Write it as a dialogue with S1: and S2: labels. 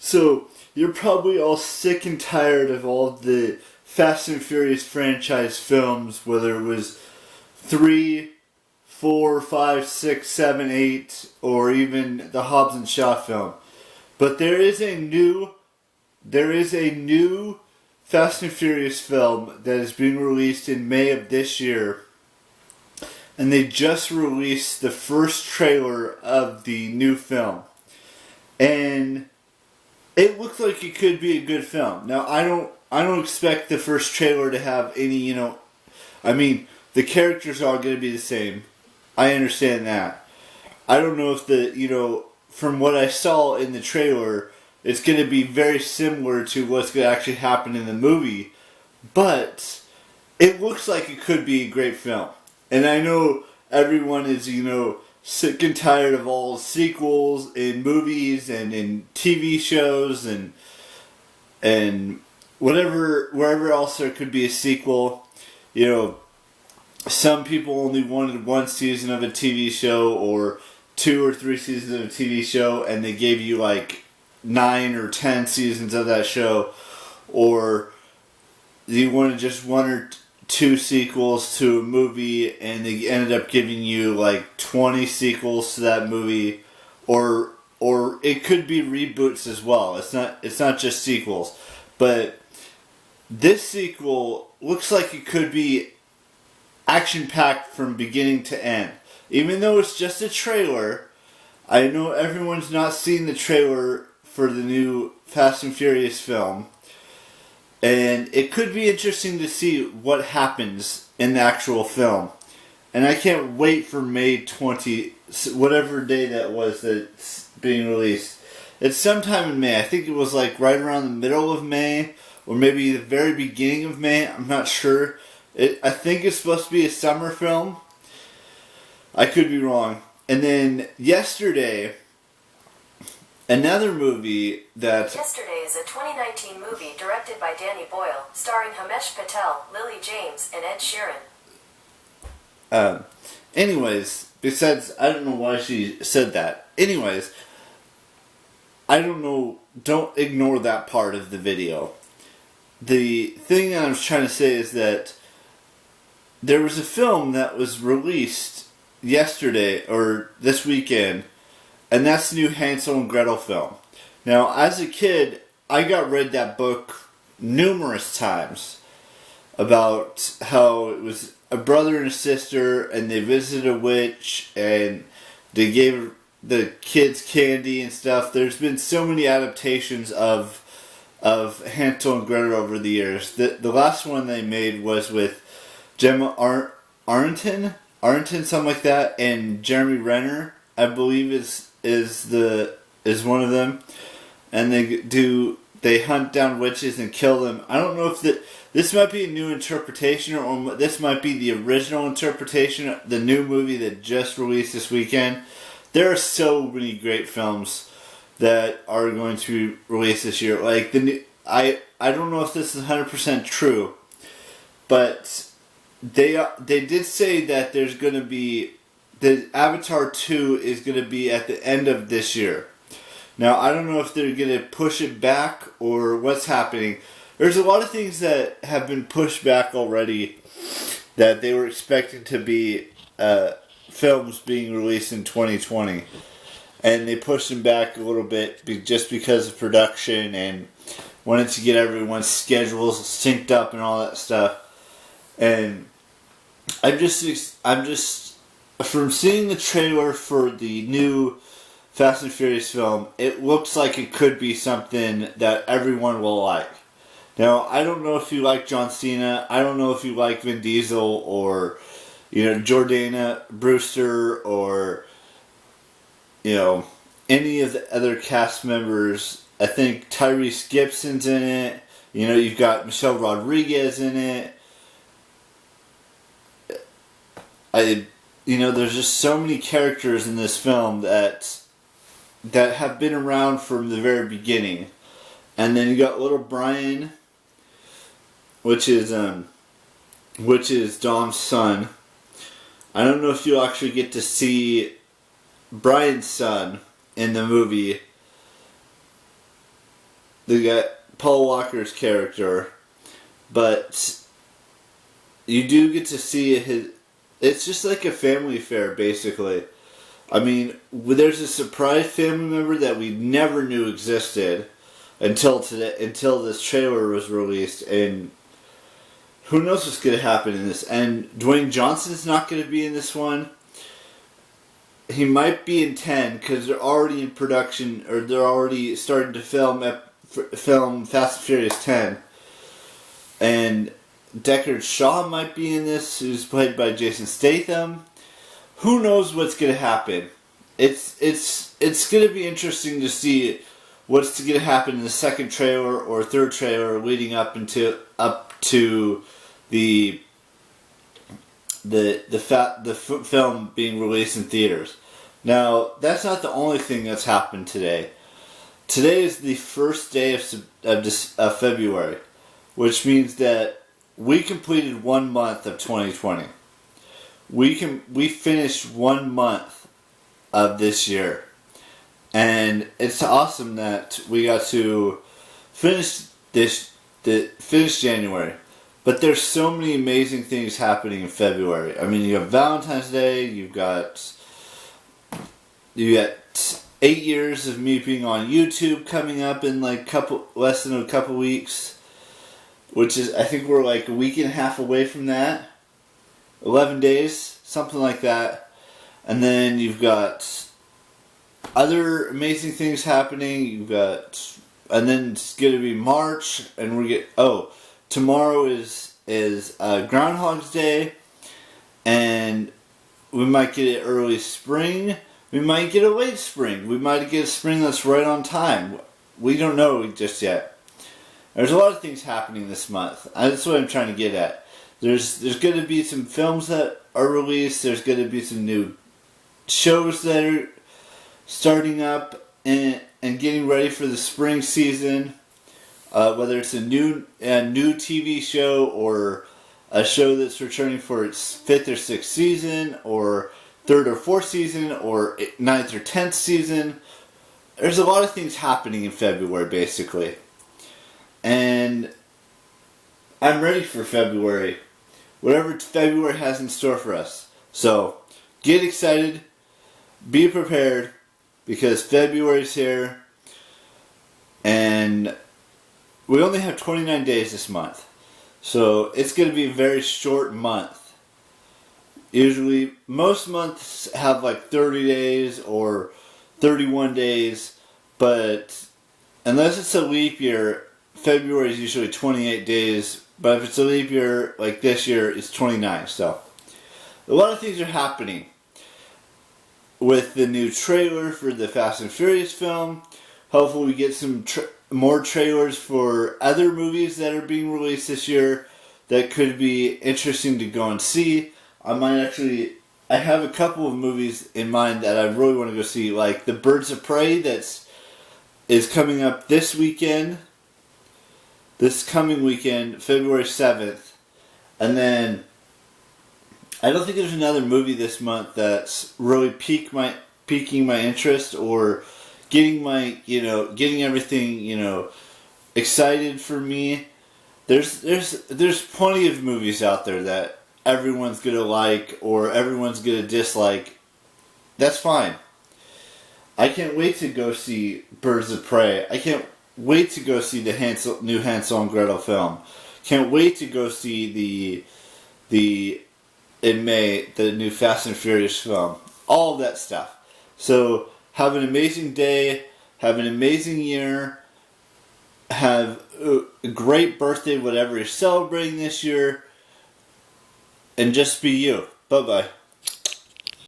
S1: So, you're probably all sick and tired of all the Fast and Furious franchise films, whether it was 3, 4, 5, 6, 7, 8, or even the Hobbs and Shaw film. But there is a new Fast and Furious film that is being released in May of this year. And they just released the first trailer of the new film. And it looks like it could be a good film. Now, I don't expect the first trailer to have any, the characters are going to be the same. I understand that. I don't know if from what I saw in the trailer, it's going to be very similar to what's going to actually happen in the movie. But it looks like it could be a great film. And I know everyone is, sick and tired of all sequels in movies and in TV shows and wherever else there could be a sequel. Some people only wanted one season of a TV show or 2 or 3 seasons of a TV show, and they gave you like 9 or 10 seasons of that show, or you wanted just 1 or 2 sequels to a movie, and they ended up giving you like 20 sequels to that movie, or it could be reboots as well. It's not just sequels, but this sequel looks like it could be action-packed from beginning to end. Even though it's just a trailer, I know everyone's not seen the trailer for the new Fast and Furious film. And it could be interesting to see what happens in the actual film. And I can't wait for May 20, whatever day that was that's being released. It's sometime in May. I think it was like right around the middle of May, or maybe the very beginning of May. I'm not sure. I think it's supposed to be a summer film. I could be wrong. And then yesterday, another movie that...
S2: Yesterday is a 2019 movie directed by Danny Boyle, starring Himesh Patel, Lily James, and Ed Sheeran.
S1: Anyways, besides, I don't know why she said that. Anyways, I don't know, don't ignore that part of the video. The thing that I was trying to say is that there was a film that was released yesterday, or this weekend, and that's the new Hansel and Gretel film. Now, as a kid, I read that book numerous times about how it was a brother and a sister, and they visited a witch, and they gave the kids candy and stuff. There's been so many adaptations of Hansel and Gretel over the years. The last one they made was with Gemma Arterton, something like that, and Jeremy Renner, I believe is one of them. And they hunt down witches and kill them. I don't know if this might be a new interpretation, or this might be the original interpretation, the new movie that just released this weekend. There are so many great films that are going to be released this year. Like I don't know if this is 100% true, but they did say that there's going to be the Avatar 2 is going to be at the end of this year. Now, I don't know if they're going to push it back or what's happening. There's a lot of things that have been pushed back already that they were expecting to be films being released in 2020. And they pushed them back a little bit just because of production and wanted to get everyone's schedules synced up and all that stuff. And I'm just from seeing the trailer for the new Fast and Furious film, it looks like it could be something that everyone will like. Now, I don't know if you like John Cena. I don't know if you like Vin Diesel or, Jordana Brewster or, any of the other cast members. I think Tyrese Gibson's in it. You've got Michelle Rodriguez in it. There's just so many characters in this film that have been around from the very beginning. And then you got little Brian, which is Dom's son. I don't know if you'll actually get to see Brian's son in the movie. the guy, Paul Walker's character, but you do get to see his. It's just like a family affair, basically. I mean, there's a surprise family member that we never knew existed until today, until this trailer was released, and who knows what's going to happen in this. And Dwayne Johnson's not going to be in this one. He might be in 10 because they're already in production, or they're already starting to film Fast and Furious 10. And Deckard Shaw might be in this, who's played by Jason Statham. Who knows what's going to happen? It's going to be interesting to see what's going to happen in the second trailer or third trailer leading up to the film being released in theaters. Now, that's not the only thing that's happened today. Today is the first day of February, which means that we completed 1 month of 2020. We finished 1 month of this year, and it's awesome that we got to finish January. But there's so many amazing things happening in February. I mean, you have Valentine's Day. You got 8 years of me being on YouTube coming up in like less than a couple weeks, which is, I think we're like a week and a half away from that. 11 days, something like that. And then you've got other amazing things happening. And then it's going to be March, and tomorrow is Groundhog's Day, and we might get an early spring. We might get a late spring. We might get a spring that's right on time. We don't know just yet. There's a lot of things happening this month. That's what I'm trying to get at. There's going to be some films that are released. There's going to be some new shows that are starting up and getting ready for the spring season. Whether it's a new TV show or a show that's returning for its 5th or 6th season, or 3rd or 4th season, or 9th or 10th season. There's a lot of things happening in February, basically. And I'm ready for February. Whatever February has in store for us. So, get excited. Be prepared. Because February's here. And we only have 29 days this month. So, it's going to be a very short month. Usually, most months have like 30 days or 31 days. But, unless it's a leap year, February is usually 28 days. But if it's a leap year, like this year, it's 29. So, a lot of things are happening. With the new trailer for the Fast and Furious film. Hopefully we get some more trailers for other movies that are being released this year that could be interesting to go and see. I have a couple of movies in mind that I really want to go see, like The Birds of Prey is coming up this coming weekend, February 7th. And then I don't think there's another movie this month that's really piquing my interest or getting everything, excited for me. There's plenty of movies out there that everyone's gonna like or everyone's gonna dislike. That's fine. I can't wait to go see Birds of Prey. I can't wait to go see the new Hansel and Gretel film. Can't wait to go see in May, the new Fast and Furious film. All of that stuff. So, have an amazing day. Have an amazing year. Have a great birthday, whatever you're celebrating this year. And just be you. Bye-bye.